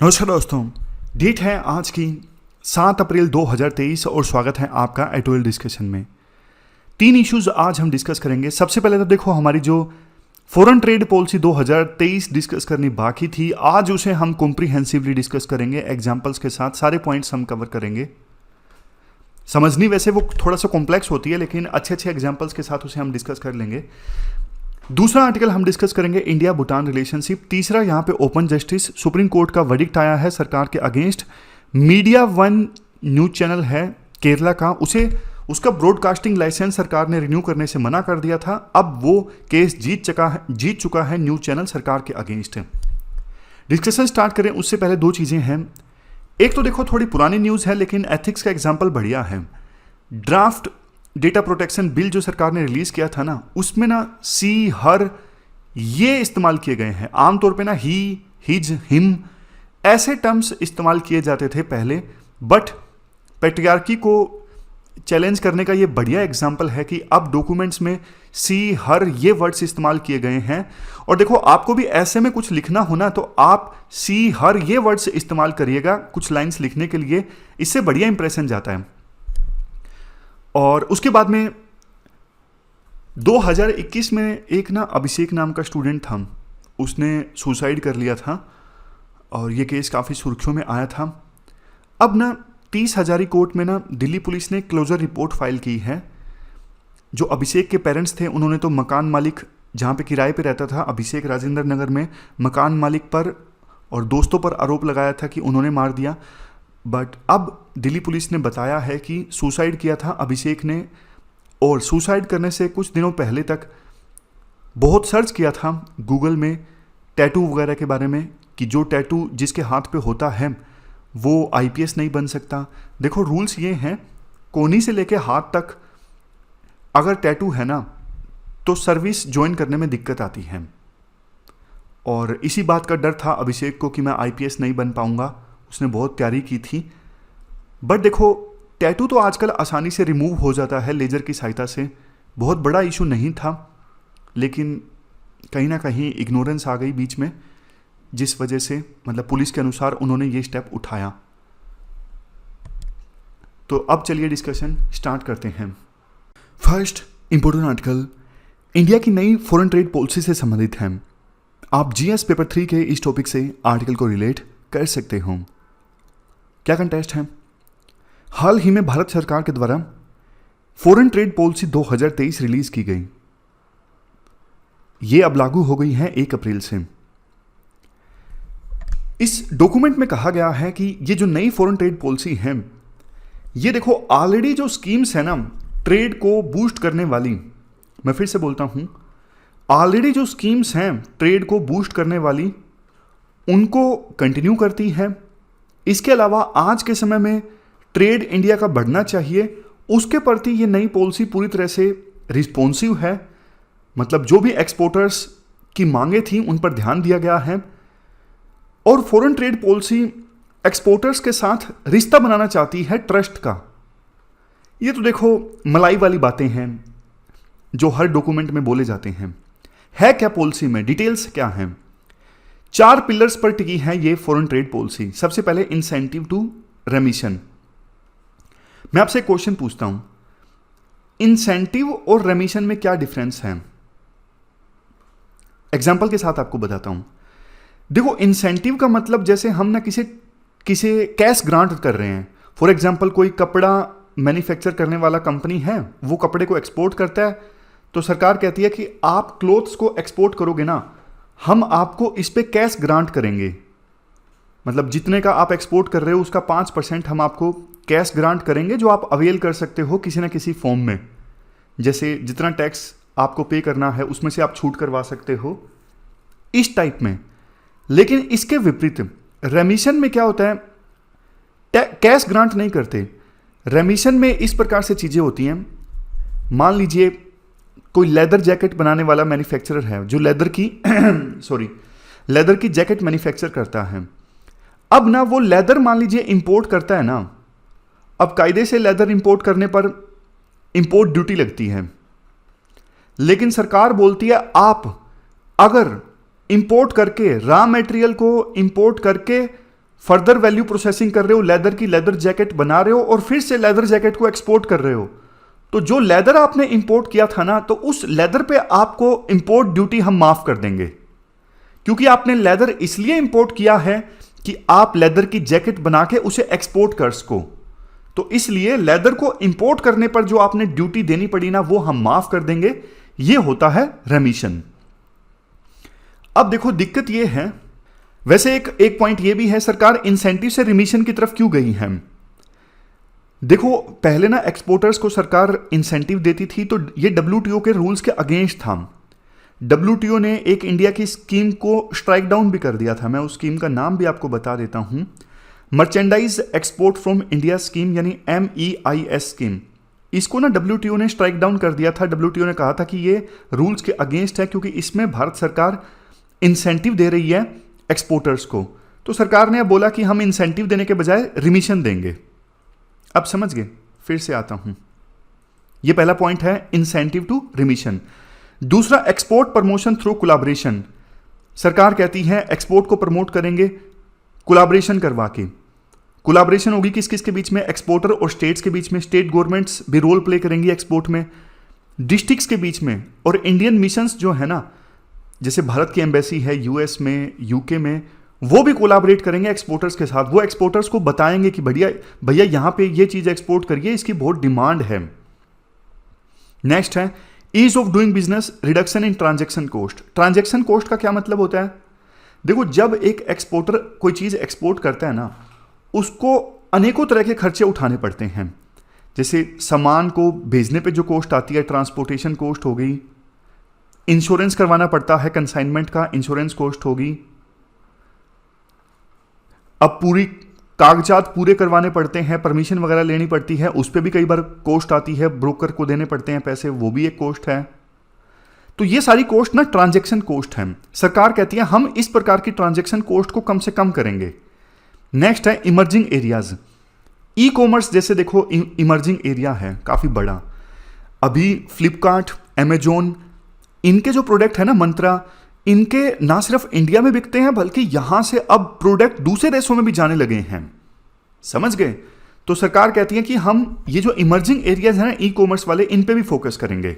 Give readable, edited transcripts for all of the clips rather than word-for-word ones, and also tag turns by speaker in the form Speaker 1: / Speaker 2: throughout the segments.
Speaker 1: नमस्कार दोस्तों, डेट है आज की 7 अप्रैल 2023 और स्वागत है आपका एटोएल डिस्कशन में। 3 इश्यूज आज हम डिस्कस करेंगे। सबसे पहले तो देखो, हमारी जो फॉरेन ट्रेड पॉलिसी 2023 डिस्कस करनी बाकी थी, आज उसे हम कॉम्प्रिहेंसिवली डिस्कस करेंगे एग्जाम्पल्स के साथ। सारे पॉइंट्स हम कवर करेंगे। समझनी वैसे वो थोड़ा सा कॉम्प्लेक्स होती है, लेकिन अच्छे एग्जाम्पल्स के साथ उसे हम डिस्कस कर लेंगे। दूसरा आर्टिकल हम डिस्कस करेंगे इंडिया भूटान रिलेशनशिप। तीसरा यहाँ पे ओपन जस्टिस, सुप्रीम कोर्ट का वर्डिक्ट आया है सरकार के against. Media one news channel है केरला का, उसका ब्रॉडकास्टिंग लाइसेंस सरकार ने रिन्यू करने से मना कर दिया था। अब वो केस जीत चुका है न्यूज चैनल सरकार के अगेंस्ट। डिस्कशन स्टार्ट करें उससे पहले 2 चीज़ें हैं। एक तो देखो, थोड़ी पुरानी न्यूज़ है लेकिन एथिक्स का एग्जाम्पल बढ़िया है। ड्राफ्ट डेटा प्रोटेक्शन बिल जो सरकार ने रिलीज किया था ना, उसमें ना सी, हर ये इस्तेमाल किए गए हैं। आमतौर पे ना ही, हिज, हिम ऐसे टर्म्स इस्तेमाल किए जाते थे पहले, बट पैट्रियार्की को चैलेंज करने का ये बढ़िया एग्जाम्पल है कि अब डॉक्यूमेंट्स में सी, हर ये वर्ड्स इस्तेमाल किए गए हैं। और देखो, आपको भी ऐसे में कुछ लिखना हो ना, तो आप सी, हर ये वर्ड्स इस्तेमाल करिएगा कुछ लाइन्स लिखने के लिए। इससे बढ़िया इंप्रेशन जाता है। और उसके बाद में 2021 में एक ना अभिषेक नाम का स्टूडेंट था, उसने सुसाइड कर लिया था और ये केस काफ़ी सुर्खियों में आया था। अब ना 30 हजारी कोर्ट में ना दिल्ली पुलिस ने क्लोजर रिपोर्ट फाइल की है। जो अभिषेक के पेरेंट्स थे, उन्होंने तो मकान मालिक, जहाँ पे किराए पे रहता था अभिषेक राजेंद्र नगर में, मकान मालिक पर और दोस्तों पर आरोप लगाया था कि उन्होंने मार दिया। बट अब दिल्ली पुलिस ने बताया है कि सुसाइड किया था अभिषेक ने, और सुसाइड करने से कुछ दिनों पहले तक बहुत सर्च किया था गूगल में टैटू वगैरह के बारे में, कि जो टैटू जिसके हाथ पे होता है वो आईपीएस नहीं बन सकता। देखो, रूल्स ये हैं, कोहनी से लेके हाथ तक अगर टैटू है ना, तो सर्विस ज्वाइन करने में दिक्कत आती है। और इसी बात का डर था अभिषेक को कि मैं आईपीएस नहीं बन पाऊंगा। उसने बहुत तैयारी की थी। बट देखो, टैटू तो आजकल आसानी से रिमूव हो जाता है लेजर की सहायता से। बहुत बड़ा इशू नहीं था, लेकिन कहीं ना कहीं इग्नोरेंस आ गई बीच में, जिस वजह से मतलब पुलिस के अनुसार उन्होंने ये स्टेप उठाया। तो अब चलिए डिस्कशन स्टार्ट करते हैं। फर्स्ट इंपॉर्टेंट आर्टिकल इंडिया की नई फॉरेन ट्रेड पॉलिसी से संबंधित है। आप जीएस पेपर 3 के इस टॉपिक से आर्टिकल को रिलेट कर सकते हो। क्या कंटेस्ट है? हाल ही में भारत सरकार के द्वारा फॉरेन ट्रेड पॉलिसी 2023 रिलीज की गई। यह अब लागू हो गई है 1 अप्रैल से। इस डॉक्यूमेंट में कहा गया है कि ये जो नई फॉरेन ट्रेड पॉलिसी है, ये देखो ऑलरेडी जो स्कीम्स है ना ट्रेड को बूस्ट करने वाली, मैं फिर से बोलता हूं, ऑलरेडी जो स्कीम्स हैं ट्रेड को बूस्ट करने वाली, उनको कंटिन्यू करती है। इसके अलावा आज के समय में ट्रेड इंडिया का बढ़ना चाहिए, उसके प्रति ये नई पॉलिसी पूरी तरह से रिस्पॉन्सिव है। मतलब जो भी एक्सपोर्टर्स की मांगे थी उन पर ध्यान दिया गया है। और फॉरेन ट्रेड पॉलिसी एक्सपोर्टर्स के साथ रिश्ता बनाना चाहती है ट्रस्ट का। ये तो देखो मलाई वाली बातें हैं जो हर डॉक्यूमेंट में बोले जाते हैं। है क्या पॉलिसी में, डिटेल्स क्या हैं? 4 पिलर्स पर टिकी है ये फॉरेन ट्रेड पॉलिसी। सबसे पहले इंसेंटिव टू रेमिशन। मैं आपसे एक क्वेश्चन पूछता हूं, इंसेंटिव और रेमिशन में क्या डिफरेंस है? एग्जांपल के साथ आपको बताता हूं। देखो, इंसेंटिव का मतलब जैसे हम ना किसी कैश ग्रांट कर रहे हैं। फॉर एग्जांपल, कोई कपड़ा मैन्युफैक्चर करने वाला कंपनी है, वो कपड़े को एक्सपोर्ट करता है, तो सरकार कहती है कि आप क्लोथ्स को एक्सपोर्ट करोगे ना, हम आपको इस पे कैश ग्रांट करेंगे। मतलब जितने का आप एक्सपोर्ट कर रहे हो उसका 5% हम आपको कैश ग्रांट करेंगे, जो आप अवेल कर सकते हो किसी ना किसी फॉर्म में। जैसे जितना टैक्स आपको पे करना है उसमें से आप छूट करवा सकते हो, इस टाइप में। लेकिन इसके विपरीत रेमिशन में क्या होता है, कैश ग्रांट नहीं करते। रेमिशन में इस प्रकार से चीज़ें होती हैं। मान लीजिए कोई लेदर जैकेट बनाने वाला मैन्युफैक्चरर है जो लेदर की जैकेट मैन्युफैक्चर करता है। अब ना वो लेदर मान लीजिए इंपोर्ट करता है ना, अब कायदे से लेदर इंपोर्ट करने पर इंपोर्ट ड्यूटी लगती है। लेकिन सरकार बोलती है आप अगर इंपोर्ट करके, रॉ मटेरियल को इंपोर्ट करके फर्दर वैल्यू प्रोसेसिंग कर रहे हो, लेदर की लेदर जैकेट बना रहे हो और फिर से लेदर जैकेट को एक्सपोर्ट कर रहे हो, तो जो लेदर आपने इंपोर्ट किया था ना, तो उस लेदर पे आपको इंपोर्ट ड्यूटी हम माफ कर देंगे, क्योंकि आपने लेदर इसलिए इंपोर्ट किया है कि आप लेदर की जैकेट बना के उसे एक्सपोर्ट कर सको। तो इसलिए लेदर को इंपोर्ट करने पर जो आपने ड्यूटी देनी पड़ी ना, वो हम माफ कर देंगे। ये होता है रेमिशन। अब देखो दिक्कत ये है, वैसे एक पॉइंट ये भी है, सरकार इंसेंटिव से रिमिशन की तरफ क्यों गई है। देखो पहले ना एक्सपोर्टर्स को सरकार इंसेंटिव देती थी, तो ये डब्ल्यूटीओ के रूल्स के अगेंस्ट था। डब्ल्यूटीओ ने एक इंडिया की स्कीम को स्ट्राइक डाउन भी कर दिया था। मैं उस स्कीम का नाम भी आपको बता देता हूं, merchandise export from India scheme, यानी MEIS स्कीम। इसको ना डब्ल्यूटीओ ने स्ट्राइक डाउन कर दिया था। डब्ल्यूटीओ ने कहा था कि ये रूल्स के अगेंस्ट है, क्योंकि इसमें भारत सरकार इंसेंटिव दे रही है एक्सपोर्टर्स को। तो सरकार ने अब बोला कि हम इंसेंटिव देने के बजाय रिमिशन देंगे। अब समझ गए, फिर से आता हूं। यह पहला पॉइंट है, इंसेंटिव टू रिमिशन। दूसरा, एक्सपोर्ट प्रमोशन थ्रू कोलैबोरेशन। सरकार कहती है एक्सपोर्ट को प्रमोट करेंगे कोलैबोरेशन करवा के। कोलैबोरेशन होगी किस किस के बीच में, एक्सपोर्टर और स्टेट्स के बीच में। स्टेट गवर्नमेंट्स भी रोल प्ले करेंगी एक्सपोर्ट में, डिस्ट्रिक्ट्स के बीच में, और इंडियन मिशंस जो है ना, जैसे भारत की एम्बेसी है यूएस में, यूके में, वो भी कोलैबोरेट करेंगे एक्सपोर्टर्स के साथ। वो एक्सपोर्टर्स को बताएंगे कि भैया यहाँ पे ये चीज़ एक्सपोर्ट करिए, इसकी बहुत डिमांड है। नेक्स्ट है ease of doing business, reduction in transaction cost. Transaction cost का क्या मतलब होता है? देखो जब एक एक्सपोर्टर कोई चीज़ एक्सपोर्ट करता है ना, उसको अनेकों तरह के खर्चे उठाने पड़ते हैं। जैसे सामान को भेजने पे जो कॉस्ट आती है, ट्रांसपोर्टेशन कॉस्ट हो गई, इंश्योरेंस करवाना पड़ता है कंसाइनमेंट का, इंश्योरेंस कॉस्ट होगी। अब पूरी कागजात पूरे करवाने पड़ते हैं, परमिशन वगैरह लेनी पड़ती है, उस पर भी कई बार कॉस्ट आती है, ब्रोकर को देने पड़ते हैं पैसे, वो भी एक कॉस्ट है। तो ये सारी कॉस्ट ना ट्रांजैक्शन कॉस्ट है। सरकार कहती है हम इस प्रकार की ट्रांजैक्शन कॉस्ट को कम से कम करेंगे। नेक्स्ट है इमर्जिंग एरियाज। ई कॉमर्स जैसे देखो इमर्जिंग एरिया है काफी बड़ा। अभी फ्लिपकार्ट, अमेजोन, इनके जो प्रोडक्ट है ना, मंत्रा, इनके ना सिर्फ इंडिया में बिकते हैं, बल्कि यहां से अब प्रोडक्ट दूसरे देशों में भी जाने लगे हैं। समझ गए? तो सरकार कहती है कि हम ये जो इमर्जिंग एरियाज हैं ना ई कॉमर्स वाले, इन पे भी फोकस करेंगे।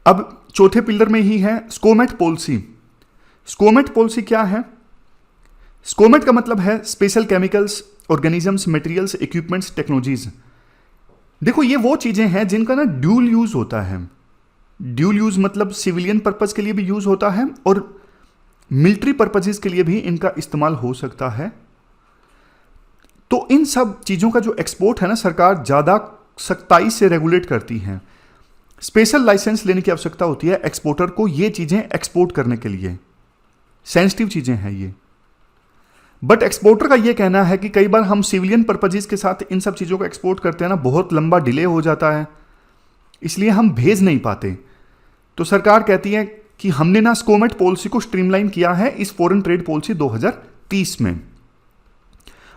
Speaker 1: अब चौथे पिलर में ही है स्कोमेट पॉलिसी। स्कोमेट पॉलिसी क्या है? स्कोमेट का मतलब है special chemicals, organisms, materials, equipments, technologies. देखो ये वो चीजें हैं जिनका ना ड्यूल यूज होता है। ड्यूल यूज मतलब सिविलियन पर्पज के लिए भी यूज होता है और मिलिट्री पर्पजेस के लिए भी इनका इस्तेमाल हो सकता है। तो इन सब चीजों का जो एक्सपोर्ट है ना, सरकार ज्यादा सख्ताई से रेगुलेट करती है। स्पेशल लाइसेंस लेने की आवश्यकता होती है एक्सपोर्टर को ये चीजें एक्सपोर्ट करने के लिए। सेंसिटिव चीजें हैं ये। बट एक्सपोर्टर का ये कहना है कि कई बार हम सिविलियन पर्पजेस के साथ इन सब चीजों को एक्सपोर्ट करते हैं ना, बहुत लंबा डिले हो जाता है, इसलिए हम भेज नहीं पाते। तो सरकार कहती है कि हमने ना स्कोमेट पॉलिसी को स्ट्रीमलाइन किया है इस फॉरेन ट्रेड पॉलिसी 2030 में।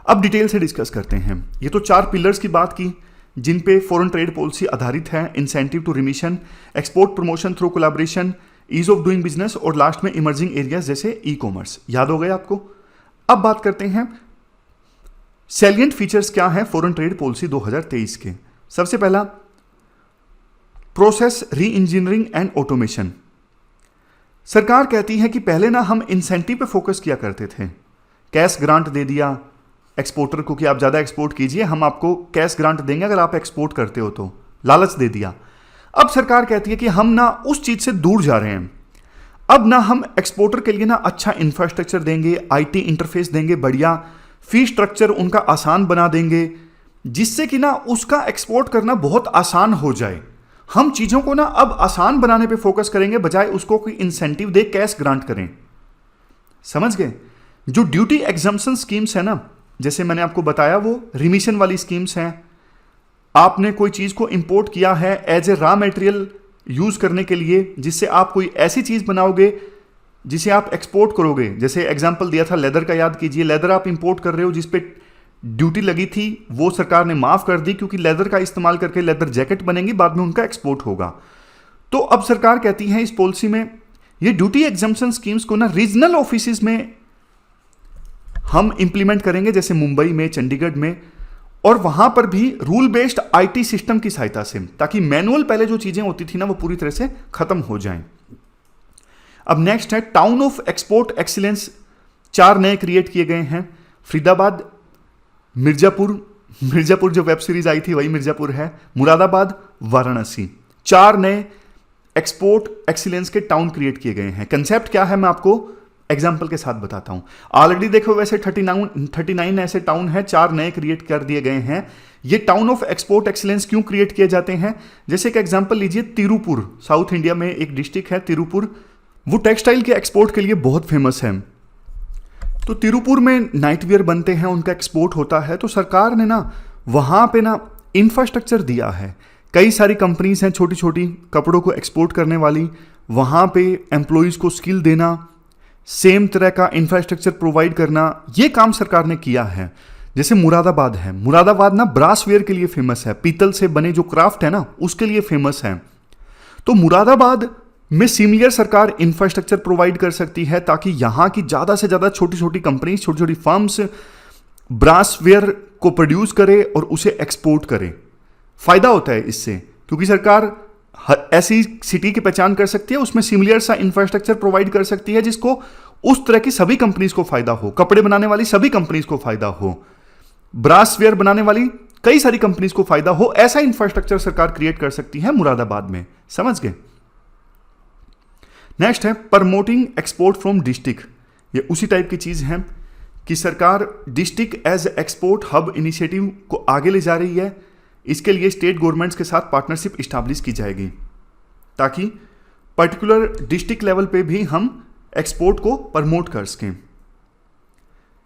Speaker 1: अब डिटेल से डिस्कस करते हैं। ये तो 4 पिलर्स की बात की जिन पे फॉरेन ट्रेड पॉलिसी आधारित है। Incentive to remission, export promotion through collaboration, ease of doing business और लास्ट में इमर्जिंग एरियाज जैसे ई कॉमर्स। याद हो गए आपको? अब बात करते हैं सैलिएंट फीचर्स क्या है फॉरेन ट्रेड पॉलिसी 2023 के। सबसे पहला, प्रोसेस री इंजीनियरिंग एंड ऑटोमेशन। सरकार कहती है कि पहले ना हम इंसेंटिव पे फोकस किया करते थे। कैश ग्रांट दे दिया एक्सपोर्टर को कि आप ज़्यादा एक्सपोर्ट कीजिए, हम आपको कैश ग्रांट देंगे अगर आप एक्सपोर्ट करते हो, तो लालच दे दिया। अब सरकार कहती है कि हम ना उस चीज़ से दूर जा रहे हैं। अब ना हम एक्सपोर्टर के लिए ना अच्छा इंफ्रास्ट्रक्चर देंगे, IT इंटरफेस देंगे, बढ़िया फी स्ट्रक्चर उनका आसान बना देंगे, जिससे कि ना उसका एक्सपोर्ट करना बहुत आसान हो जाए। हम चीज़ों को ना अब आसान बनाने पे फोकस करेंगे, बजाय उसको कोई इंसेंटिव दे, कैश ग्रांट करें। समझ गए? जो ड्यूटी एग्जम्पशन स्कीम्स है ना, जैसे मैंने आपको बताया, वो रिमिशन वाली स्कीम्स हैं। आपने कोई चीज़ को इंपोर्ट किया है as a raw material use करने के लिए, जिससे आप कोई ऐसी चीज़ बनाओगे जिसे आप एक्सपोर्ट करोगे। जैसे एग्जाम्पल दिया था लेदर का, याद कीजिए। लेदर आप इंपोर्ट कर रहे हो, जिस पे ड्यूटी लगी थी, वो सरकार ने माफ़ कर दी, क्योंकि लेदर का इस्तेमाल करके लेदर जैकेट बनेंगी, बाद में उनका एक्सपोर्ट होगा। तो अब सरकार कहती है इस पॉलिसी में ये ड्यूटी एग्जम्पशन स्कीम्स को ना रीजनल ऑफिसेज में हम इंप्लीमेंट करेंगे, जैसे मुंबई में, चंडीगढ़ में, और वहां पर भी रूल बेस्ड आईटी सिस्टम की सहायता से, ताकि मैनुअल पहले जो चीजें होती थी ना वो पूरी तरह से खत्म हो जाएं। अब नेक्स्ट है टाउन ऑफ एक्सपोर्ट एक्सीलेंस, 4 नए क्रिएट किए गए हैं। फरीदाबाद, मिर्जापुर जो वेब सीरीज आई थी वही मिर्जापुर है, मुरादाबाद, वाराणसी, 4 नए एक्सपोर्ट एक्सीलेंस के टाउन क्रिएट किए गए हैं। कंसेप्ट क्या है मैं आपको एग्जाम्पल के साथ बताता हूं। ऑलरेडी देखो वैसे 39 ऐसे टाउन है, 4 नए क्रिएट कर दिए गए हैं। ये टाउन ऑफ एक्सपोर्ट एक्सीलेंस क्यों क्रिएट किए जाते हैं? जैसे कि एग्जाम्पल लीजिए, तिरुपुर, साउथ इंडिया में एक डिस्ट्रिक्ट है तिरुपुर, वो टेक्सटाइल के एक्सपोर्ट के लिए बहुत फेमस है। तो तिरुपुर में नाइटवियर बनते हैं, उनका एक्सपोर्ट होता है। तो सरकार ने ना वहां पे ना इंफ्रास्ट्रक्चर दिया है, कई सारी कंपनीज हैं छोटी छोटी कपड़ों को एक्सपोर्ट करने वाली, वहां पे एम्प्लॉयज को स्किल देना, सेम तरह का इंफ्रास्ट्रक्चर प्रोवाइड करना, ये काम सरकार ने किया है। जैसे मुरादाबाद है, मुरादाबाद ना ब्रासवेयर के लिए फेमस है, पीतल से बने जो क्राफ्ट है ना उसके लिए फेमस है। तो मुरादाबाद में सिमिलर सरकार इंफ्रास्ट्रक्चर प्रोवाइड कर सकती है, ताकि यहां की ज्यादा से ज्यादा छोटी छोटी कंपनी, छोटी छोटी फर्म्स ब्रासवेयर को प्रोड्यूस करे और उसे एक्सपोर्ट करे। फायदा होता है इससे, क्योंकि सरकार ऐसी सिटी की पहचान कर सकती है, उसमें सिमिलर सा इंफ्रास्ट्रक्चर प्रोवाइड कर सकती है जिसको उस तरह की सभी कंपनीज को फायदा हो, कपड़े बनाने वाली सभी कंपनीज को फायदा हो, ब्रासवेयर बनाने वाली कई सारी कंपनीज को फायदा हो। ऐसा इंफ्रास्ट्रक्चर सरकार क्रिएट कर सकती है मुरादाबाद में। समझ गए? नेक्स्ट है प्रमोटिंग एक्सपोर्ट फ्रॉम डिस्ट्रिक्ट। ये उसी टाइप की चीज है कि सरकार district as export hub initiative को आगे ले जा रही है। इसके लिए स्टेट गवर्नमेंट्स के साथ पार्टनरशिप इस्टेब्लिश की जाएगी, ताकि पर्टिकुलर डिस्ट्रिक्ट लेवल पे भी हम एक्सपोर्ट को प्रमोट कर सकें।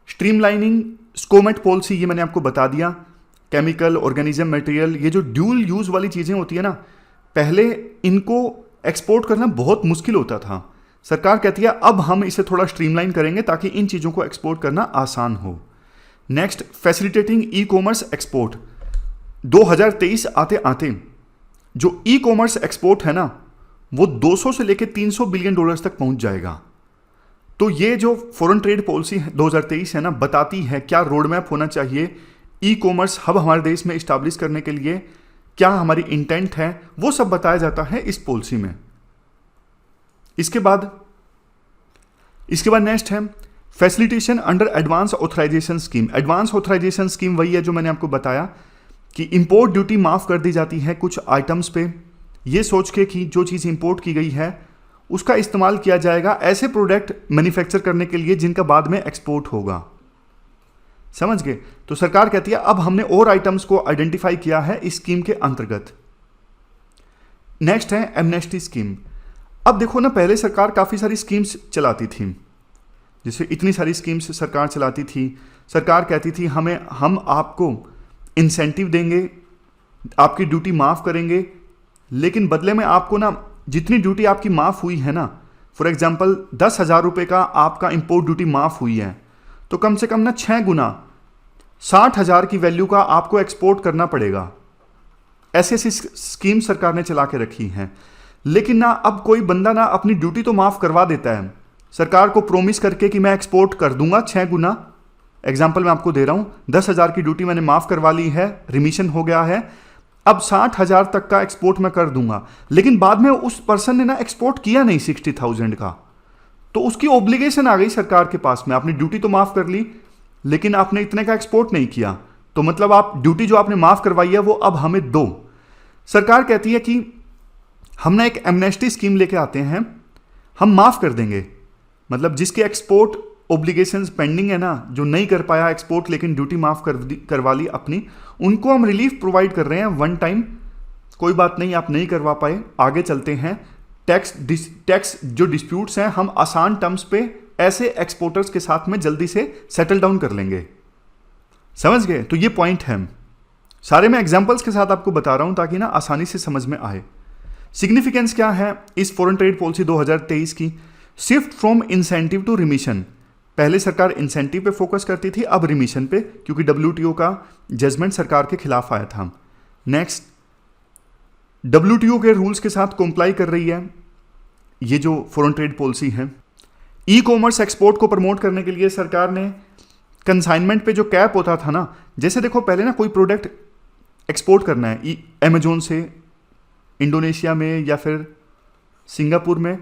Speaker 1: स्ट्रीमलाइनिंग स्कोमेट पॉलिसी, ये मैंने आपको बता दिया। केमिकल, ऑर्गेनिज्म, मटेरियल, ये जो ड्यूल यूज वाली चीजें होती है ना, पहले इनको एक्सपोर्ट करना बहुत मुश्किल होता था। सरकार कहती है अब हम इसे थोड़ा स्ट्रीमलाइन करेंगे ताकि इन चीजों को एक्सपोर्ट करना आसान हो। Next, facilitating e commerce export. 2023 आते आते जो ई कॉमर्स एक्सपोर्ट है ना वो 200 से लेकर 300 बिलियन डॉलर्स तक पहुंच जाएगा। तो ये जो फॉरेन ट्रेड पॉलिसी 2023 है ना, बताती है क्या रोड मैप होना चाहिए ई कॉमर्स हब हमारे देश में इस्टेब्लिश करने के लिए, क्या हमारी इंटेंट है, वो सब बताया जाता है इस पॉलिसी में। इसके बाद नेक्स्ट है facilitation under advance authorisation scheme. Advance authorisation scheme वही है जो मैंने आपको बताया कि इंपोर्ट ड्यूटी माफ कर दी जाती है कुछ आइटम्स पे, ये सोच के कि जो चीज़ इंपोर्ट की गई है उसका इस्तेमाल किया जाएगा ऐसे प्रोडक्ट मैन्युफैक्चर करने के लिए जिनका बाद में एक्सपोर्ट होगा। समझ गए? तो सरकार कहती है अब हमने और आइटम्स को आइडेंटिफाई किया है इस स्कीम के अंतर्गत। नेक्स्ट है एमनेस्टी स्कीम। अब देखो ना, पहले सरकार काफ़ी सारी स्कीम्स चलाती थी, जैसे इतनी सारी स्कीम्स सरकार चलाती थी। सरकार कहती थी हम आपको इंसेंटिव देंगे, आपकी ड्यूटी माफ़ करेंगे, लेकिन बदले में आपको ना जितनी ड्यूटी आपकी माफ़ हुई है ना, फॉर एग्जांपल 10,000 रुपये का आपका इंपोर्ट ड्यूटी माफ़ हुई है, तो कम से कम ना 6 गुना 60,000 की वैल्यू का आपको एक्सपोर्ट करना पड़ेगा। ऐसी ऐसी स्कीम सरकार ने चला के रखी हैं। लेकिन ना अब कोई बंदा ना अपनी ड्यूटी तो माफ़ करवा देता है सरकार को प्रॉमिस करके कि मैं एक्सपोर्ट कर दूंगा 6 गुना। एग्जाम्पल मैं आपको दे रहा हूं, 10,000 की ड्यूटी मैंने माफ़ करवा ली है, रिमिशन हो गया है, अब 60,000 तक का एक्सपोर्ट मैं कर दूंगा। लेकिन बाद में उस पर्सन ने ना एक्सपोर्ट किया नहीं 60,000 का, तो उसकी ऑब्लिगेशन आ गई सरकार के पास में। आपने ड्यूटी तो माफ़ कर ली लेकिन आपने इतने का एक्सपोर्ट नहीं किया, तो मतलब आप ड्यूटी जो आपने माफ़ करवाई है वो अब हमें दो। सरकार कहती है कि हम ना एक एमनेस्टी स्कीम लेके आते हैं, हम माफ़ कर देंगे, मतलब जिसके एक्सपोर्ट ओब्लिगेशंस पेंडिंग है ना, जो नहीं कर पाया एक्सपोर्ट लेकिन ड्यूटी माफ़ करवा ली अपनी, उनको हम रिलीफ प्रोवाइड कर रहे हैं वन टाइम। कोई बात नहीं, आप नहीं करवा पाए, आगे चलते हैं। टैक्स जो डिस्प्यूट्स हैं हम आसान टर्म्स पे ऐसे एक्सपोर्टर्स के साथ में जल्दी से सेटल डाउन कर लेंगे। समझ गए? तो ये पॉइंट है, सारे मैं एग्जाम्पल्स के साथ आपको बता रहा हूं ताकि ना आसानी से समझ में आए। सिग्निफिकेंस क्या है इस फॉरेन ट्रेड पॉलिसी 2023 की? Shift from incentive to remission. पहले सरकार इंसेंटिव पे फोकस करती थी, अब रिमिशन पे, क्योंकि WTO का जजमेंट सरकार के खिलाफ आया था। नेक्स्ट, WTO के रूल्स के साथ कंप्लाई कर रही है ये जो फॉरेन ट्रेड पॉलिसी है। ई कॉमर्स एक्सपोर्ट को प्रमोट करने के लिए सरकार ने कंसाइनमेंट पे जो कैप होता था ना, जैसे देखो पहले ना कोई प्रोडक्ट एक्सपोर्ट करना है अमेजोन से इंडोनेशिया में या फिर सिंगापुर में,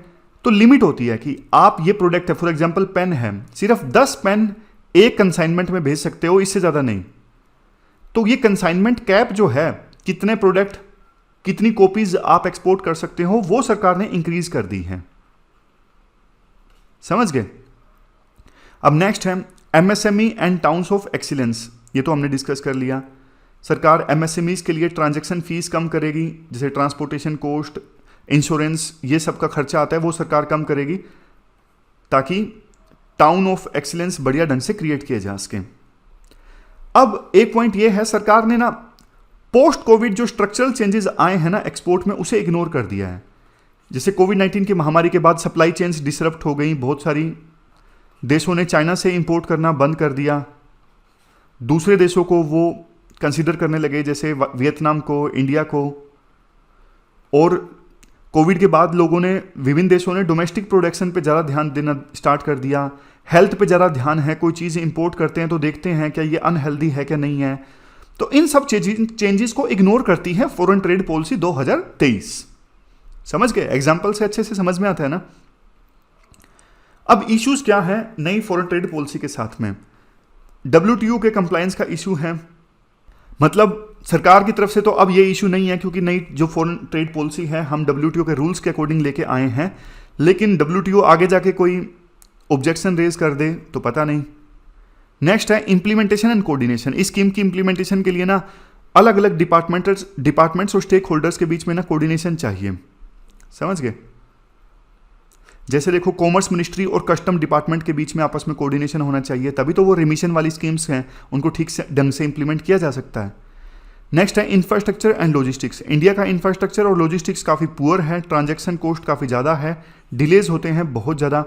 Speaker 1: तो लिमिट होती है कि आप ये प्रोडक्ट है, फॉर एग्जांपल पेन है, सिर्फ 10 पेन एक कंसाइनमेंट में भेज सकते हो, इससे ज़्यादा नहीं। तो ये कंसाइनमेंट कैप जो है, कितने प्रोडक्ट कितनी कॉपीज आप एक्सपोर्ट कर सकते हो, वो सरकार ने इंक्रीज कर दी है। समझ गए? अब नेक्स्ट है MSME and towns of excellence. ये तो हमने डिस्कस कर लिया। सरकार एमएसएमईज के लिए ट्रांजैक्शन फीस कम करेगी, जैसे ट्रांसपोर्टेशन कॉस्ट, इंश्योरेंस, ये सब का खर्चा आता है वो सरकार कम करेगी, ताकि टाउन ऑफ एक्सीलेंस बढ़िया ढंग से क्रिएट किए जा सके। अब एक पॉइंट ये है, सरकार ने ना पोस्ट कोविड जो स्ट्रक्चरल चेंजेस आए हैं ना एक्सपोर्ट में, उसे इग्नोर कर दिया है। जैसे कोविड-19 की महामारी के बाद सप्लाई चेन्स डिसरप्ट हो गई, बहुत सारी देशों ने चाइना से इंपोर्ट करना बंद कर दिया, दूसरे देशों को वो कंसीडर करने लगे, जैसे वियतनाम को, इंडिया को। और कोविड के बाद लोगों ने, विभिन्न देशों ने डोमेस्टिक प्रोडक्शन पे ज़्यादा ध्यान देना स्टार्ट कर दिया, हेल्थ पे ज़्यादा ध्यान है। कोई चीज़ इंपोर्ट करते हैं तो देखते हैं क्या ये अनहेल्दी है क्या नहीं है। तो इन सब चेंजेस को इग्नोर करती है फॉरेन ट्रेड पॉलिसी 2023। समझ गए? एग्जाम्पल से अच्छे से समझ में आता है ना। अब इश्यूज क्या है नई फॉरेन ट्रेड पॉलिसी के साथ में? WTO के कंप्लायंस का इशू है, मतलब सरकार की तरफ से तो अब ये इशू नहीं है, क्योंकि नई जो फॉरेन ट्रेड पॉलिसी है हम WTO के रूल्स के अकॉर्डिंग लेके आए हैं। लेकिन WTO आगे जाके कोई ऑब्जेक्शन रेज कर दे तो पता नहीं। नेक्स्ट है इंप्लीमेंटेशन एंड कोऑर्डिनेशन। इस स्कीम की इंप्लीमेंटेशन के लिए ना अलग अलग डिपार्टमेंट्स और स्टेक होल्डर्स के बीच में ना कोऑर्डिनेशन चाहिए। समझ गए? जैसे देखो कॉमर्स मिनिस्ट्री और कस्टम डिपार्टमेंट के बीच में आपस में कोऑर्डिनेशन होना चाहिए, तभी तो वो रिमिशन वाली स्कीम्स हैं उनको ठीक से ढंग से इंप्लीमेंट किया जा सकता है। नेक्स्ट है इंफ्रास्ट्रक्चर एंड लॉजिस्टिक्स। इंडिया का इंफ्रास्ट्रक्चर और लॉजिस्टिक्स काफ़ी पुअर है, ट्रांजैक्शन कॉस्ट काफ़ी ज़्यादा है, डिलेज होते हैं बहुत ज़्यादा,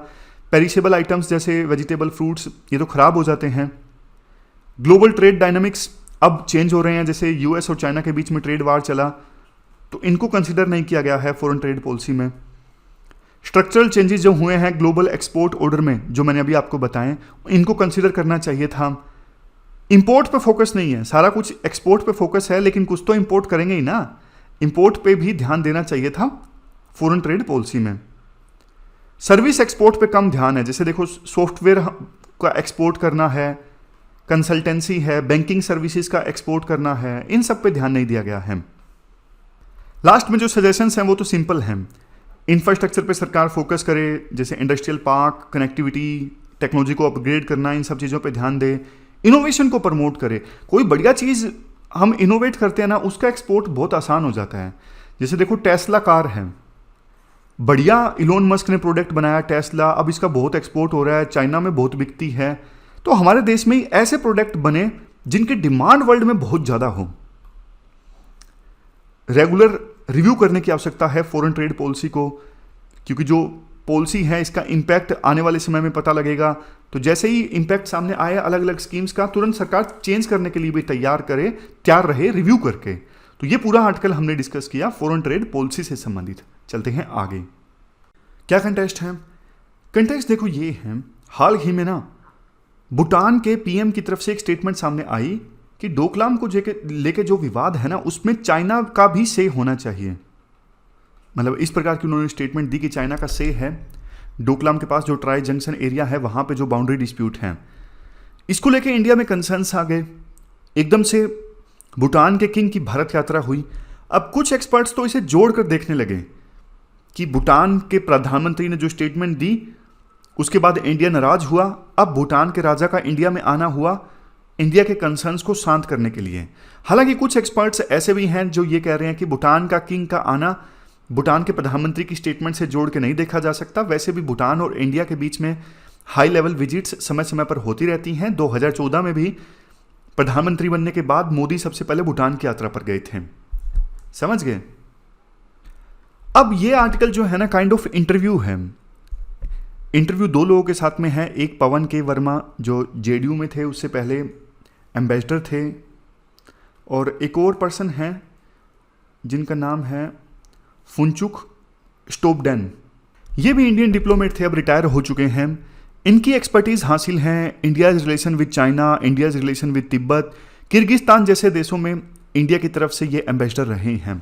Speaker 1: पेरिशेबल आइटम्स जैसे वेजिटेबल, फ्रूट्स, ये तो ख़राब हो जाते हैं। ग्लोबल ट्रेड डायनामिक्स अब चेंज हो रहे हैं, जैसे US और चाइना के बीच में ट्रेड वार चला, तो इनको कंसिडर नहीं किया गया है फॉरेन ट्रेड पॉलिसी में। स्ट्रक्चरल चेंजेस जो हुए हैं ग्लोबल एक्सपोर्ट ऑर्डर में, जो मैंने अभी आपको बताएं, इनको कंसिडर करना चाहिए था। इंपोर्ट पे फोकस नहीं है, सारा कुछ एक्सपोर्ट पे फोकस है, लेकिन कुछ तो इंपोर्ट करेंगे ही ना, इंपोर्ट पे भी ध्यान देना चाहिए था फॉरेन ट्रेड पॉलिसी में। सर्विस एक्सपोर्ट पे कम ध्यान है, जैसे देखो सॉफ्टवेयर का एक्सपोर्ट करना है, कंसल्टेंसी है, बैंकिंग सर्विसेज का एक्सपोर्ट करना है, इन सब पे ध्यान नहीं दिया गया है। लास्ट में जो सजेशंस हैं वो तो सिंपल हैं। इंफ्रास्ट्रक्चर पे सरकार फोकस करे, जैसे इंडस्ट्रियल पार्क, कनेक्टिविटी, टेक्नोलॉजी को अपग्रेड करना, इन सब चीज़ों पे ध्यान दे। इनोवेशन को प्रमोट करे, कोई बढ़िया चीज़ हम इनोवेट करते हैं ना, उसका एक्सपोर्ट बहुत आसान हो जाता है। जैसे देखो टेस्ला कार है, बढ़िया इलोन मस्क ने प्रोडक्ट बनाया टेस्ला, अब इसका बहुत एक्सपोर्ट हो रहा है, चाइना में बहुत बिकती है। तो हमारे देश में ऐसे प्रोडक्ट बने जिनकी डिमांड वर्ल्ड में बहुत ज़्यादा हो। रेगुलर रिव्यू करने की आवश्यकता है फॉरेन ट्रेड पॉलिसी को, क्योंकि जो पॉलिसी है इसका इम्पैक्ट आने वाले समय में पता लगेगा। तो जैसे ही इम्पैक्ट सामने आए अलग अलग स्कीम्स का, तुरंत सरकार चेंज करने के लिए भी तैयार रहे रिव्यू करके। तो ये पूरा आर्टिकल हमने डिस्कस किया फॉरेन ट्रेड पॉलिसी से संबंधित। चलते हैं आगे। क्या कंटेक्स्ट है? कंटेक्स्ट देखो ये है, हाल ही में ना भूटान के PM की तरफ से एक स्टेटमेंट सामने आई कि डोकलाम को लेके जो विवाद है ना, उसमें चाइना का भी से होना चाहिए। मतलब इस प्रकार की उन्होंने स्टेटमेंट दी कि चाइना का से है। डोकलाम के पास जो ट्राई जंक्शन एरिया है, वहाँ पे जो बाउंड्री डिस्प्यूट है, इसको लेके इंडिया में कंसर्न्स आ गए। एकदम से भूटान के किंग की भारत यात्रा हुई। अब कुछ एक्सपर्ट्स तो इसे जोड़कर देखने लगे कि भूटान के प्रधानमंत्री ने जो स्टेटमेंट दी, उसके बाद इंडिया नाराज हुआ। अब भूटान के राजा का इंडिया में आना हुआ इंडिया के कंसर्न्स को शांत करने के लिए। हालांकि कुछ एक्सपर्ट्स ऐसे भी हैं जो ये कह रहे हैं कि भूटान का किंग का आना भूटान के प्रधानमंत्री की स्टेटमेंट से जोड़ के नहीं देखा जा सकता। वैसे भी भूटान और इंडिया के बीच में हाई लेवल विजिट्स समय समय पर होती रहती हैं। 2014 में भी प्रधानमंत्री बनने के बाद मोदी सबसे पहले भूटान की यात्रा पर गए थे। समझ गए? अब ये आर्टिकल जो है ना, काइंड ऑफ इंटरव्यू है। इंटरव्यू दो लोगों के साथ में है, एक पवन के वर्मा जो JDU में थे, उससे पहले एम्बेसडर थे, और एक और पर्सन है जिनका नाम है फुनचुक स्टोपडेन। ये भी इंडियन डिप्लोमेट थे, अब रिटायर हो चुके हैं। इनकी एक्सपर्टीज़ हासिल हैं India's relation with China, India's relation with Tibet, Kyrgyzstan जैसे देशों में इंडिया की तरफ से ये एम्बेसडर रहे हैं।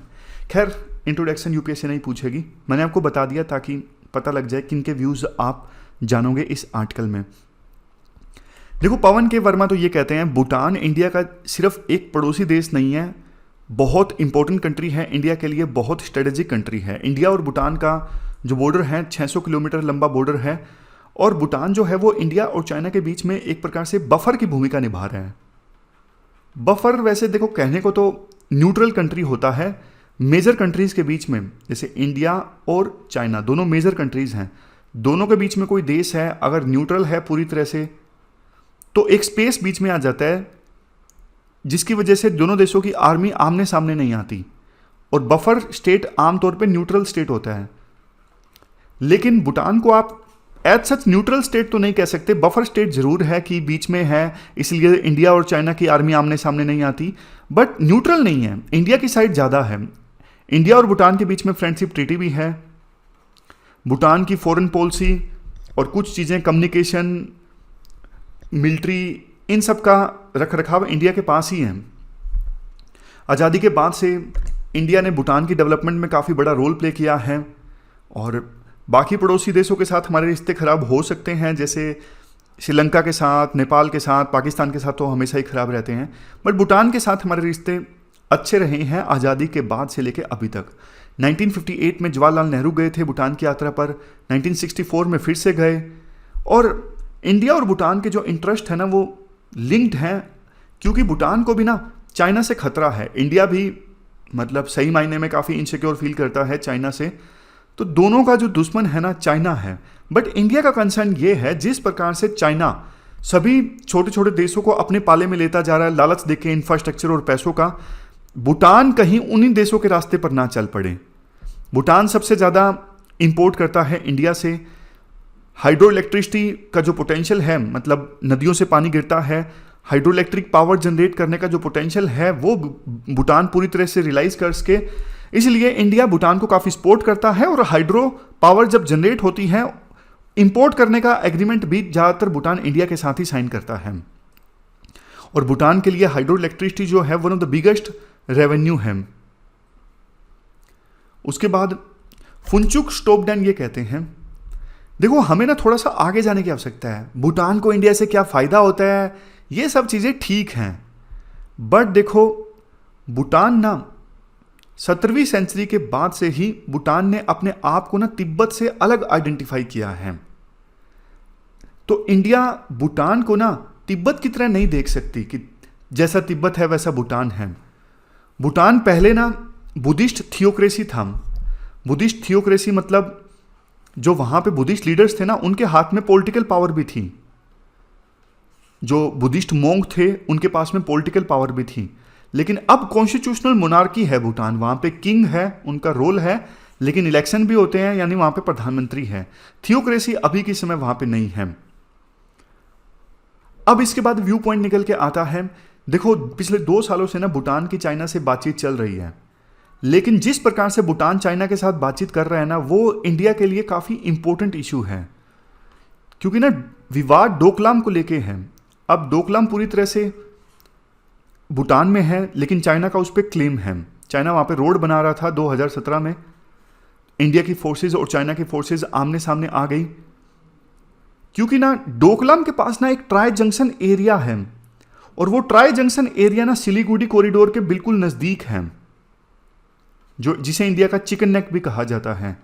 Speaker 1: खैर, इंट्रोडक्शन यूपीएससी नहीं पूछेगी, मैंने आपको बता दिया ताकि पता लग जाए किन के व्यूज़ आप जानोगे इस आर्टिकल में। देखो, पवन के वर्मा तो ये कहते हैं भूटान इंडिया का सिर्फ एक पड़ोसी देश नहीं है, बहुत इंपॉर्टेंट कंट्री है इंडिया के लिए, बहुत स्ट्रेटेजिक कंट्री है। इंडिया और भूटान का जो बॉर्डर है 600 किलोमीटर लंबा बॉर्डर है, और भूटान जो है वो इंडिया और चाइना के बीच में एक प्रकार से बफर की भूमिका निभा रहा है। बफर वैसे देखो कहने को तो न्यूट्रल कंट्री होता है मेजर कंट्रीज़ के बीच में, जैसे इंडिया और चाइना दोनों मेजर कंट्रीज़ हैं, दोनों के बीच में कोई देश है अगर न्यूट्रल है पूरी तरह से, तो एक स्पेस बीच में आ जाता है जिसकी वजह से दोनों देशों की आर्मी आमने सामने नहीं आती, और बफर स्टेट आमतौर पे न्यूट्रल स्टेट होता है। लेकिन भूटान को आप एज सच न्यूट्रल स्टेट तो नहीं कह सकते, बफर स्टेट जरूर है कि बीच में है, इसलिए इंडिया और चाइना की आर्मी आमने सामने नहीं आती, बट न्यूट्रल नहीं है, इंडिया की साइड ज़्यादा है। इंडिया और भूटान के बीच में फ्रेंडशिप ट्रीटी भी है। भूटान की फॉरेन पॉलिसी और कुछ चीज़ें, कम्युनिकेशन, मिलिट्री, इन सब का रख रखाव इंडिया के पास ही है। आज़ादी के बाद से इंडिया ने भूटान की डेवलपमेंट में काफ़ी बड़ा रोल प्ले किया है, और बाकी पड़ोसी देशों के साथ हमारे रिश्ते खराब हो सकते हैं, जैसे श्रीलंका के साथ, नेपाल के साथ, पाकिस्तान के साथ तो हमेशा ही खराब रहते हैं, बट भूटान के साथ हमारे रिश्ते अच्छे रहे हैं आज़ादी के बाद से लेकर अभी तक। 1958 में जवाहरलाल नेहरू गए थे भूटान की यात्रा पर, 1964 में फिर से गए, और इंडिया और भूटान के जो इंटरेस्ट है ना वो लिंक्ड हैं, क्योंकि भूटान को भी ना चाइना से खतरा है, इंडिया भी मतलब सही मायने में काफ़ी इनसिक्योर फील करता है चाइना से, तो दोनों का जो दुश्मन है ना चाइना है। बट इंडिया का कंसर्न ये है जिस प्रकार से चाइना सभी छोटे छोटे देशों को अपने पाले में लेता जा रहा है लालच देके इंफ्रास्ट्रक्चर और पैसों का, भूटान कहीं उन्हीं देशों के रास्ते पर ना चल पड़े। भूटान सबसे ज़्यादा इंपोर्ट करता है इंडिया से, हाइड्रो इलेक्ट्रिसिटी का जो पोटेंशियल है, मतलब नदियों से पानी गिरता है, हाइड्रो इलेक्ट्रिक पावर जनरेट करने का जो पोटेंशियल है वो भूटान पूरी तरह से रियलाइज कर सके, इसलिए इंडिया भूटान को काफ़ी सपोर्ट करता है, और हाइड्रो पावर जब जनरेट होती है इंपोर्ट करने का एग्रीमेंट भी ज़्यादातर भूटान इंडिया के साथ ही साइन करता है, और भूटान के लिए हाइड्रो इलेक्ट्रिसिटी जो है one of the biggest revenue है। उसके बाद फुनचुक स्टोपडैन ये कहते हैं, देखो हमें ना थोड़ा सा आगे जाने की आवश्यकता है, भूटान को इंडिया से क्या फ़ायदा होता है, ये सब चीज़ें ठीक हैं, बट देखो भूटान ना 17वीं सेंचुरी के बाद से ही भूटान ने अपने आप को ना तिब्बत से अलग आइडेंटिफाई किया है, तो इंडिया भूटान को ना तिब्बत की तरह नहीं देख सकती कि जैसा तिब्बत है वैसा भूटान है। भूटान पहले ना बुद्धिस्ट थियोक्रेसी था, बुद्धिस्ट थियोक्रेसी मतलब जो वहाँ पे बुद्धिस्ट लीडर्स थे ना उनके हाथ में पॉलिटिकल पावर भी थी, जो बुद्धिस्ट मोंग थे उनके पास में पॉलिटिकल पावर भी थी, लेकिन अब कॉन्स्टिट्यूशनल मोनार्की है भूटान, वहाँ पे किंग है, उनका रोल है, लेकिन इलेक्शन भी होते हैं, यानी वहाँ पे प्रधानमंत्री है। थियोक्रेसी अभी के समय वहाँ पे नहीं है। अब इसके बाद व्यू पॉइंट निकल के आता है, देखो पिछले 2 सालों से ना भूटान की चाइना से बातचीत चल रही है, लेकिन जिस प्रकार से भूटान चाइना के साथ बातचीत कर रहा है ना वो इंडिया के लिए काफ़ी इंपॉर्टेंट इशू है, क्योंकि ना विवाद डोकलाम को लेके है। अब डोकलाम पूरी तरह से भूटान में है, लेकिन चाइना का उस पर क्लेम है। चाइना वहाँ पे रोड बना रहा था 2017 में, इंडिया की फोर्सेज और चाइना की फोर्सेज आमने सामने आ गई, क्योंकि ना डोकलाम के पास ना एक ट्राई जंक्शन एरिया है, और वो ट्राई जंक्शन एरिया ना सिलीगुड़ी कॉरिडोर के बिल्कुल नज़दीक है, जो जिसे इंडिया का चिकन नेक भी कहा जाता है।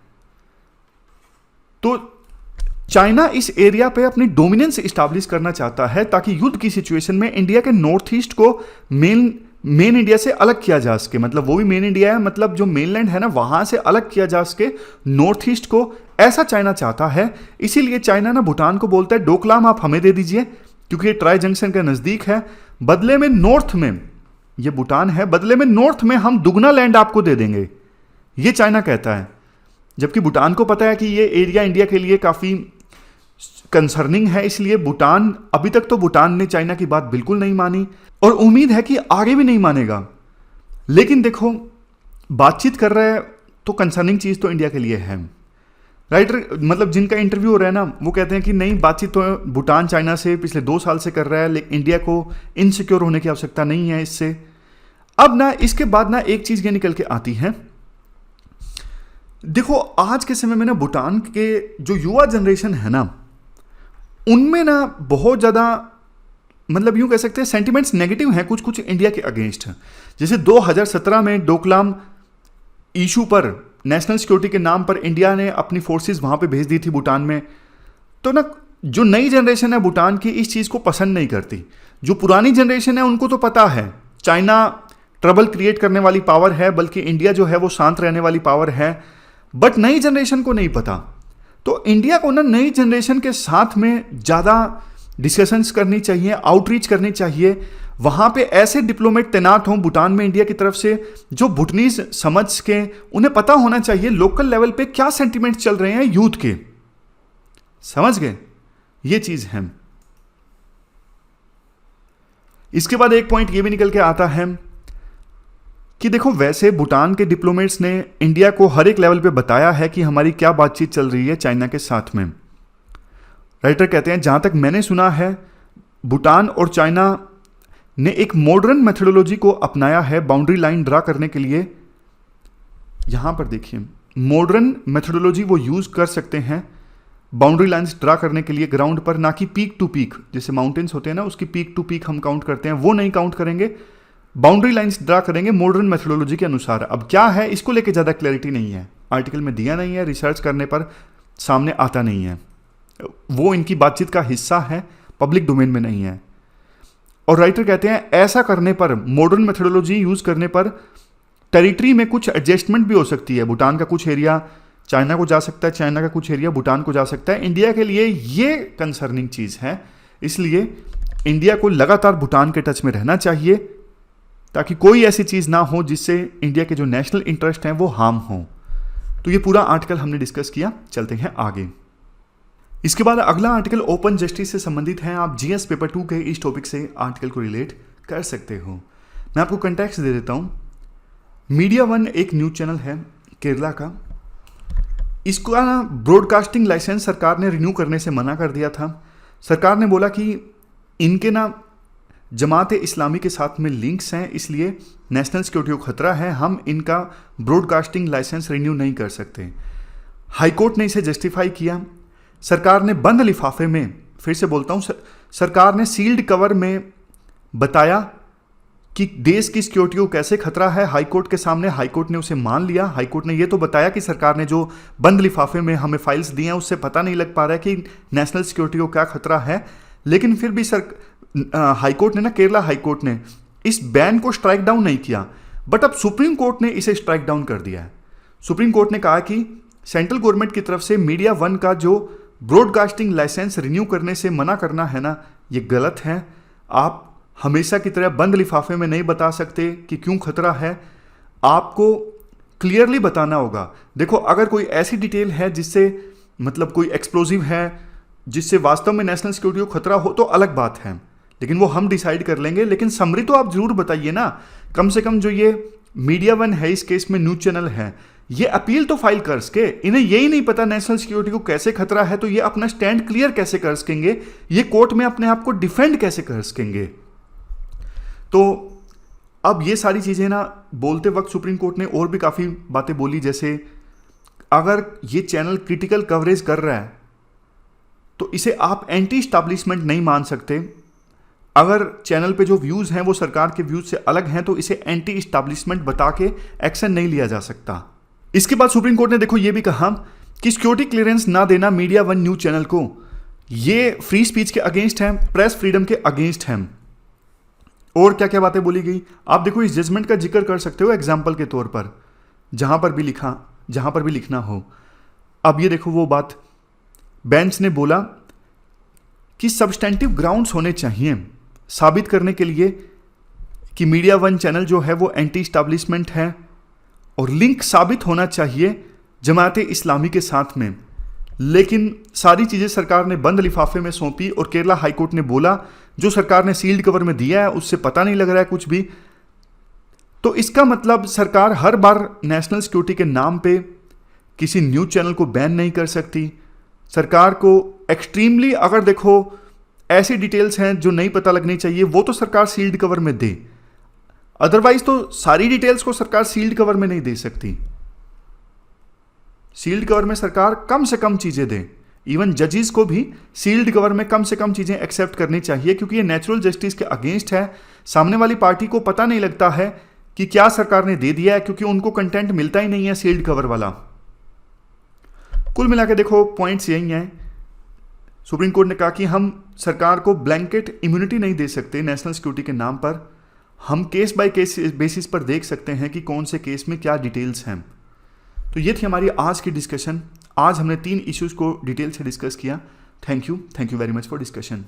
Speaker 1: तो चाइना इस एरिया पे अपनी डोमिनेंस इस्टेब्लिश करना चाहता है ताकि युद्ध की सिचुएशन में इंडिया के नॉर्थ ईस्ट को मेन इंडिया से अलग किया जा सके, मतलब वो भी मेन इंडिया है, मतलब जो मेनलैंड है ना वहां से अलग किया जा सके नॉर्थ ईस्ट को, ऐसा चाइना चाहता है। इसीलिए चाइना ना भूटान को बोलता है डोकलाम आप हमें दे दीजिए, क्योंकि ये ट्राई जंक्शन के नज़दीक है, बदले में नॉर्थ में ये भूटान है, बदले में नॉर्थ में हम दुगना लैंड आपको दे देंगे, ये चाइना कहता है। जबकि भूटान को पता है कि ये एरिया इंडिया के लिए काफ़ी कंसर्निंग है, इसलिए भूटान अभी तक तो भूटान ने चाइना की बात बिल्कुल नहीं मानी, और उम्मीद है कि आगे भी नहीं मानेगा। लेकिन देखो बातचीत कर रहा है तो कंसर्निंग चीज़ तो इंडिया के लिए है। राइटर मतलब जिनका इंटरव्यू हो रहा है ना, वो कहते हैं कि नहीं, बातचीत तो भूटान चाइना से पिछले 2 साल से कर रहा है, लेकिन इंडिया को इनसिक्योर होने की आवश्यकता नहीं है इससे। अब ना इसके बाद ना एक चीज ये निकल के आती है, देखो आज के समय में ना भूटान के जो युवा जनरेशन है ना, उनमें ना बहुत ज़्यादा मतलब यूं कह सकते हैं सेंटिमेंट्स नेगेटिव हैं कुछ कुछ इंडिया के अगेंस्ट। जैसे 2017 में डोकलाम इशू पर नेशनल सिक्योरिटी के नाम पर इंडिया ने अपनी फोर्सेस वहां पे भेज दी थी भूटान में। तो ना जो नई जनरेशन है भूटान की इस चीज़ को पसंद नहीं करती। जो पुरानी जनरेशन है उनको तो पता है चाइना ट्रबल क्रिएट करने वाली पावर है, बल्कि इंडिया जो है वो शांत रहने वाली पावर है, बट नई जनरेशन को नहीं पता। तो इंडिया को ना नई जनरेशन के साथ में ज़्यादा डिस्कशंस करनी चाहिए, आउटरीच करनी चाहिए। वहाँ पे ऐसे डिप्लोमेट तैनात हों भूटान में इंडिया की तरफ से जो भूटनीज समझ के, उन्हें पता होना चाहिए लोकल लेवल पे क्या सेंटिमेंट चल रहे हैं यूथ के, समझ गए, ये चीज़ है। इसके बाद एक पॉइंट ये भी निकल के आता है कि देखो वैसे भूटान के डिप्लोमेट्स ने इंडिया को हर एक लेवल पे बताया है कि हमारी क्या बातचीत चल रही है चाइना के साथ में। राइटर कहते हैं जहां तक मैंने सुना है भूटान और चाइना ने एक मॉडर्न मेथोडोलॉजी को अपनाया है बाउंड्री लाइन ड्रा करने के लिए। यहां पर देखिए मॉडर्न मेथोडोलॉजी वो यूज कर सकते हैं बाउंड्री लाइन्स ड्रा करने के लिए ग्राउंड पर, ना कि पीक टू पीक। जैसे माउंटेन्स होते हैं ना उसकी पीक टू पीक हम काउंट करते हैं, वो नहीं काउंट करेंगे, बाउंड्री लाइन्स ड्रा करेंगे मॉडर्न मेथोडोलॉजी के अनुसार। अब क्या है इसको लेके ज़्यादा क्लैरिटी नहीं है, आर्टिकल में दिया नहीं है, रिसर्च करने पर सामने आता नहीं है, वो इनकी बातचीत का हिस्सा है, पब्लिक डोमेन में नहीं है। और राइटर कहते हैं ऐसा करने पर, मॉडर्न मेथोडोलॉजी यूज करने पर टेरिटरी में कुछ एडजस्टमेंट भी हो सकती है। भूटान का कुछ एरिया चाइना को जा सकता है, चाइना का कुछ एरिया भूटान को जा सकता है। इंडिया के लिए ये कंसर्निंग चीज़ है, इसलिए इंडिया को लगातार भूटान के टच में रहना चाहिए ताकि कोई ऐसी चीज़ ना हो जिससे इंडिया के जो नेशनल इंटरेस्ट हैं वो हार्म हो। तो ये पूरा आर्टिकल हमने डिस्कस किया, चलते हैं आगे। इसके बाद अगला आर्टिकल ओपन जस्टिस से संबंधित है। आप जीएस पेपर 2 के इस टॉपिक से आर्टिकल को रिलेट कर सकते हो। मैं आपको कंटेक्स्ट दे देता हूँ। मीडिया वन एक न्यूज चैनल है केरला का, इसका ना ब्रॉडकास्टिंग लाइसेंस सरकार ने रिन्यू करने से मना कर दिया था। सरकार ने बोला कि इनके ना जमात इस्लामी के साथ में लिंक्स हैं, इसलिए नेशनल सिक्योरिटी को खतरा है, हम इनका ब्रॉडकास्टिंग लाइसेंस रिन्यू नहीं कर सकते। हाईकोर्ट ने इसे जस्टिफाई किया। सरकार ने बंद लिफाफे में, फिर से बोलता हूँ, सरकार ने सील्ड कवर में बताया कि देश की सिक्योरिटी को कैसे खतरा है हाईकोर्ट के सामने। हाईकोर्ट ने उसे मान लिया। हाईकोर्ट ने यह तो बताया कि सरकार ने जो बंद लिफाफे में हमें फाइल्स दी हैं उससे पता नहीं लग पा रहा है कि नेशनल सिक्योरिटी को क्या खतरा है, लेकिन फिर भी हाईकोर्ट ने ना, केरला हाईकोर्ट ने इस बैन को स्ट्राइक डाउन नहीं किया, बट अब सुप्रीम कोर्ट ने इसे स्ट्राइक डाउन कर दिया है। सुप्रीम कोर्ट ने कहा कि सेंट्रल गवर्नमेंट की तरफ से मीडिया वन का जो ब्रॉडकास्टिंग लाइसेंस रिन्यू करने से मना करना है ना, ये गलत है। आप हमेशा की तरह बंद लिफाफे में नहीं बता सकते कि क्यों खतरा है, आपको क्लियरली बताना होगा। देखो अगर कोई ऐसी डिटेल है जिससे मतलब कोई एक्सप्लोजिव है जिससे वास्तव में नेशनल सिक्योरिटी को खतरा हो तो अलग बात है, लेकिन वो हम डिसाइड कर लेंगे। लेकिन समरी तो आप जरूर बताइए ना, कम से कम जो ये मीडिया वन है, इस केस में न्यूज चैनल है, ये अपील तो फाइल कर सके। इन्हें यही नहीं पता नेशनल सिक्योरिटी को कैसे खतरा है, तो ये अपना स्टैंड क्लियर कैसे कर सकेंगे, ये कोर्ट में अपने आप को डिफेंड कैसे कर सकेंगे। तो अब ये सारी चीजें ना बोलते वक्त सुप्रीम कोर्ट ने और भी काफी बातें बोली, जैसे अगर ये चैनल क्रिटिकल कवरेज कर रहा है तो इसे आप एंटी स्टैब्लिशमेंट नहीं मान सकते। अगर चैनल पे जो व्यूज हैं वो सरकार के व्यूज से अलग हैं तो इसे एंटी स्टैब्लिशमेंट बता के एक्शन नहीं लिया जा सकता। इसके बाद सुप्रीम कोर्ट ने देखो ये भी कहा कि सिक्योरिटी क्लियरेंस ना देना मीडिया वन न्यूज चैनल को, ये फ्री स्पीच के अगेंस्ट है, प्रेस फ्रीडम के अगेंस्ट है। और क्या क्या बातें बोली गई आप देखो, इस जजमेंट का जिक्र कर सकते हो एग्जाम्पल के तौर पर, जहां पर भी लिखना हो। अब ये देखो वो बात, बेंच ने बोला कि सब्सटेंटिव ग्राउंड्स होने चाहिए साबित करने के लिए कि मीडिया वन चैनल जो है वो एंटी स्टैब्लिशमेंट है, और लिंक साबित होना चाहिए जमात इस्लामी के साथ में। लेकिन सारी चीज़ें सरकार ने बंद लिफाफे में सौंपी और केरला हाईकोर्ट ने बोला जो सरकार ने सील्ड कवर में दिया है उससे पता नहीं लग रहा है कुछ भी। तो इसका मतलब सरकार हर बार नेशनल सिक्योरिटी के नाम पे किसी न्यूज़ चैनल को बैन नहीं कर सकती। सरकार को एक्सट्रीमली अगर देखो ऐसी डिटेल्स हैं जो नहीं पता लगनी चाहिए वो तो सरकार सील्ड कवर में दे, अदरवाइज तो सारी डिटेल्स को सरकार सील्ड कवर में नहीं दे सकती। सील्ड कवर में सरकार कम से कम चीजें दे। इवन जजेस को भी सील्ड कवर में कम से कम चीजें एक्सेप्ट करनी चाहिए, क्योंकि ये नेचुरल जस्टिस के अगेंस्ट है। सामने वाली पार्टी को पता नहीं लगता है कि क्या सरकार ने दे दिया है, क्योंकि उनको कंटेंट मिलता ही नहीं है सील्ड कवर वाला। कुल मिला के देखो पॉइंट्स यही हैं। सुप्रीम कोर्ट ने कहा कि हम सरकार को ब्लैंकेट इम्यूनिटी नहीं दे सकते नेशनल सिक्योरिटी के नाम पर। हम केस बाय केस बेसिस पर देख सकते हैं कि कौन से केस में क्या डिटेल्स हैं। तो ये थी हमारी आज की डिस्कशन। आज हमने 3 इश्यूज को डिटेल से डिस्कस किया। Thank you very much for discussion.